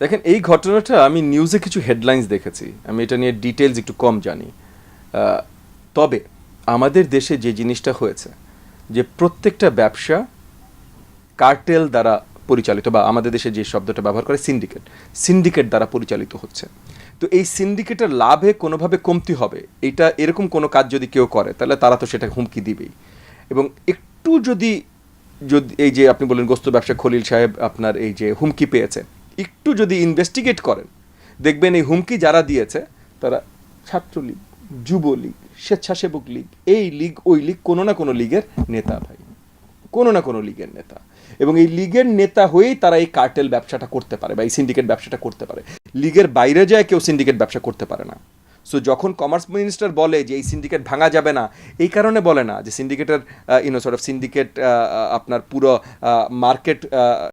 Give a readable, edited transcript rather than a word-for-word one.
দেখেন এই ঘটনাটা আমি নিউজে কিছু হেডলাইন্স দেখেছি, আমি এটা নিয়ে ডিটেলস একটু কম জানি। তবে আমাদের দেশে যে জিনিসটা হয়েছে যে প্রত্যেকটা ব্যবসা কার্টেল দ্বারা পরিচালিত, বা আমাদের দেশে যে শব্দটা ব্যবহার করে সিন্ডিকেট, সিন্ডিকেট দ্বারা পরিচালিত হচ্ছে। তো এই সিন্ডিকেটের লাভে কোনোভাবে কমতি হবে, এটা এরকম কোনো কাজ যদি কেউ করে তাহলে তারা তো সেটা হুমকি দিবেই। এবং একটু যদি যদি এই যে আপনি বলেন গোস্ত ব্যবসা খলিল সাহেব আপনার এই যে হুমকি পেয়েছে, একটু যদি ইনভেস্টিগেট করেন দেখবেন এই হুমকি যারা দিয়েছে তারা ছাত্রলীগ, যুবলীগ, স্বেচ্ছাসেবক লীগ, এই লীগ ওই লীগ, কোনো না কোনো লীগের নেতা ভাই, কোনো না কোনো লীগের নেতা। এবং এই লীগের নেতা হয়েই তারা এই কার্টেল ব্যবসাটা করতে পারে বা এই সিন্ডিকেট ব্যবসাটা করতে পারে। লীগের বাইরে যায় কেউ সিন্ডিকেট ব্যবসা করতে পারে না। সো যখন কমার্স মিনিস্টার বলে যে এই সিন্ডিকেট ভাঙা যাবে না, এই কারণে বলে না যে সিন্ডিকেটের সর্ট অফ সিন্ডিকেট আপনার পুরো মার্কেট